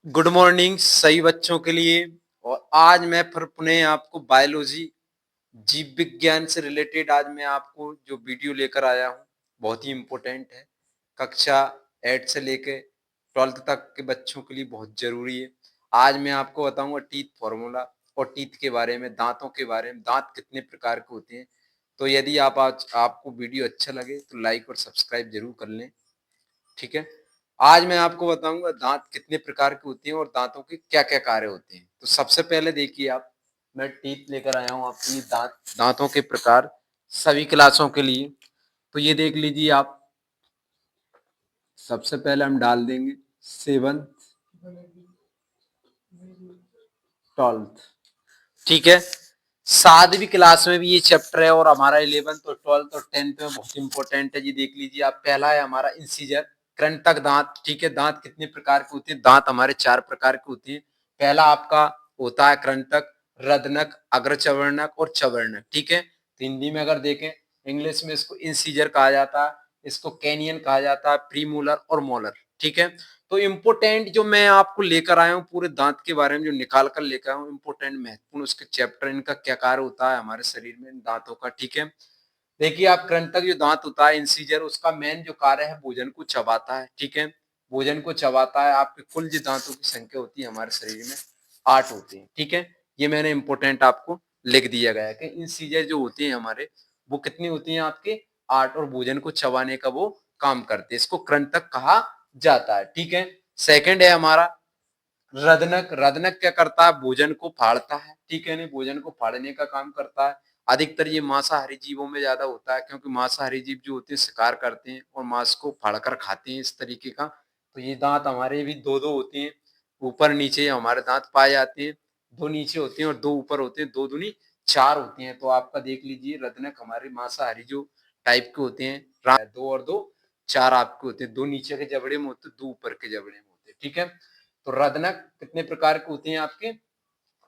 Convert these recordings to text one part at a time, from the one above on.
Good morning सही बच्चों के लिए। और आज मैं फिर पुनः आपको बायोलॉजी जीव विज्ञान से रिलेटेड आज मैं आपको जो वीडियो लेकर आया हूँ बहुत ही इम्पोर्टेंट है। कक्षा 8 से लेके 12th तक के बच्चों के लिए बहुत जरूरी है। आज मैं आपको बताऊंगा टीथ फॉर्मूला और टीथ के बारे में, दांतों के बारे में, दांत कितने प्रकार के होते हैं। तो यदि आप आज आपको वीडियो अच्छा लगे तो लाइक और सब्सक्राइब जरूर कर लें। ठीक है। आज मैं आपको बताऊंगा दांत कितने प्रकार के होते हैं और दांतों के क्या क्या कार्य होते हैं। तो सबसे पहले देखिए आप, मैं टीथ लेकर आया हूँ आपके लिए दांतों के प्रकार सभी क्लासों के लिए। तो ये देख लीजिए आप, सबसे पहले हम डाल देंगे 7th 12th। ठीक है। 7वीं क्लास में भी ये चैप्टर है और हमारा 11th और 12th और 10th में बहुत इंपॉर्टेंट है। ये देख लीजिए आप, पहला है हमारा इंसीजर, कृंतक दांत। ठीक है। दांत कितने प्रकार के होते हैं? दांत हमारे 4 प्रकार के होते हैं। पहला आपका होता है कृंतक, रदनक, अग्रचवर्णक और चवर्णक। ठीक है। तो हिंदी में अगर देखें, इंग्लिश में इसको इंसीजर कहा जाता है, इसको कैनियन कहा जाता है, प्रीमोलर और मोलर। ठीक है। तो इम्पोर्टेंट जो मैं आपको लेकर आया हूँ पूरे दांत के बारे में, जो निकाल कर लेकर आया हूँ इम्पोर्टेंट महत्वपूर्ण उसके चैप्टर, इनका क्या कार्य होता है हमारे शरीर में दांतों का। ठीक है। देखिए आप, कृंतक जो दांत होता है इंसीजर, उसका मेन जो कार्य है भोजन को चबाता है। ठीक है। भोजन को चबाता है। आपके कुल जो दांतों की संख्या होती है हमारे शरीर में 8 होती है। ठीक है। ये मैंने इम्पोर्टेंट आपको लिख दिया गया है कि इंसीजर जो होते हैं हमारे, वो कितनी होती है आपके 8, और भोजन को चबाने का वो काम करते हैं। इसको कृंतक कहा जाता है। ठीक है। सेकंड है हमारा रदनक। रदनक क्या करता है? भोजन को फाड़ता है। ठीक है। नहीं, भोजन को फाड़ने का काम करता है। अधिकतर ये मांसाहारी जीवों में ज्यादा होता है, क्योंकि मांसाहारी जीव जो होते हैं शिकार करते हैं और मांस को फाड़कर खाते हैं इस तरीके का। तो ये दांत हमारे भी दो दो होते हैं, ऊपर नीचे हमारे दांत पाए जाते हैं। दो नीचे होते हैं और दो ऊपर होते हैं, दो दूनी 4 होते हैं। तो आपका देख लीजिए, रदनक हमारे मांसाहारी जो टाइप के होते हैं, दो और दो 4 आपके होते हैं। दो नीचे के जबड़े में होते हैं, दो ऊपर के जबड़े में होते हैं। ठीक है। तो रदनक कितने प्रकार के होते हैं आपके?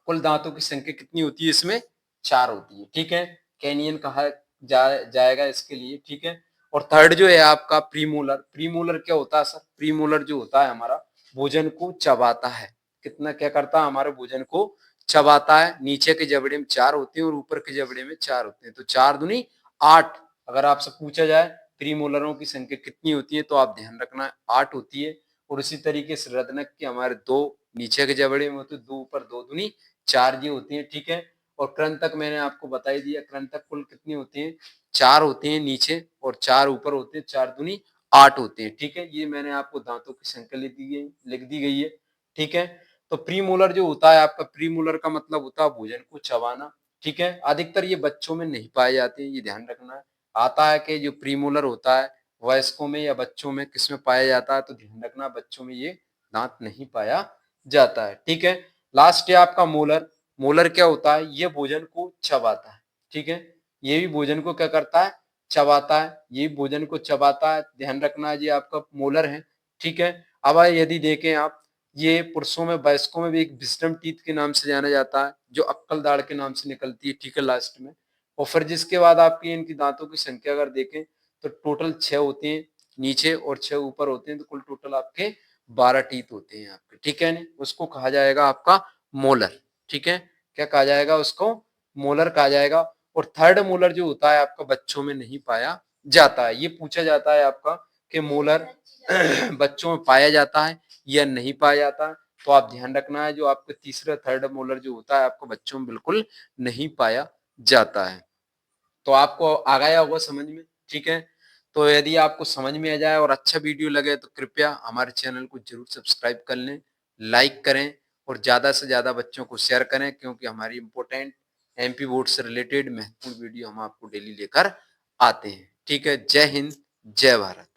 कुल दांतों की संख्या कितनी होती है इसमें? 4 होती है। ठीक है। कैनियन कहा जाएगा इसके लिए। ठीक है। और थर्ड जो है आपका प्रीमोलर। प्रीमोलर क्या होता है सर? प्रीमोलर जो होता है हमारा, भोजन को चबाता है। कितना क्या करता है? हमारे भोजन को चबाता है। नीचे के जबड़े में 4 होते हैं और ऊपर के जबड़े में 4 होते हैं। तो 4 दूनी 8। अगर आपसे पूछा जाए प्रीमोलरों की संख्या कितनी होती है, तो आप ध्यान रखना 8 होती है। और इसी तरीके से रदनक के हमारे 2 नीचे के जबड़े में होते हैं, 2 ऊपर, 2 दूनी 4 ये होती है। ठीक है। और कृंतक मैंने आपको बता ही दिया, कृंतक कुल कितनी होती है? 4 होते हैं नीचे और 4 ऊपर होते हैं, 4 दूनी 8 होते हैं। ठीक है। ये मैंने आपको दांतों की संख्या लिख दी गई है। ठीक है। तो प्रीमोलर जो होता है आपका, प्रीमोलर का मतलब होता है भोजन को चबाना। ठीक है। अधिकतर ये बच्चों में नहीं पाए जाते हैं, ये ध्यान रखना है। आता है कि जो प्रीमोलर होता है वयस्कों में या बच्चों में किसमें पाया जाता है, तो ध्यान रखना बच्चों में ये दांत नहीं पाया जाता है। ठीक है। लास्ट है आपका मोलर। मोलर क्या होता है? ये भोजन को चबाता है। ठीक है। ये भी भोजन को क्या करता है? चबाता है। ये भोजन को चबाता है, ध्यान रखना है, ये आपका मोलर है। ठीक है। अब यदि देखें आप, ये पुरुषों में, वयस्कों में भी एक विजडम टीथ के नाम से जाना जाता है, जो अक्कल दाढ़ के नाम से निकलती है। ठीक है। लास्ट में, और फिर जिसके बाद आपकी इनकी दांतों की संख्या अगर देखें तो टोटल 6 होते हैं नीचे और 6 ऊपर होते हैं। तो कुल टोटल आपके 12 टीथ होते हैं आपके। ठीक है। नहीं, उसको कहा जाएगा आपका मोलर। ठीक है। क्या कहा जाएगा उसको? मोलर कहा जाएगा। और थर्ड मोलर जो होता है आपका बच्चों में नहीं पाया जाता है। ये पूछा जाता है आपका कि मोलर बच्चों में पाया जाता है या नहीं पाया जाता है। तो आप ध्यान रखना है, जो आपका तीसरा थर्ड मोलर जो होता है आपको बच्चों में बिल्कुल नहीं पाया जाता है। तो आपको आ गया होगा समझ में। ठीक है। तो यदि आपको समझ में आ जाए और अच्छा वीडियो लगे तो कृपया हमारे चैनल को जरूर सब्सक्राइब कर लें, लाइक करें और ज्यादा से ज्यादा बच्चों को शेयर करें, क्योंकि हमारी इंपॉर्टेंट एमपी बोर्ड से रिलेटेड महत्वपूर्ण वीडियो हम आपको डेली लेकर आते हैं। ठीक है। जय हिंद, जय भारत।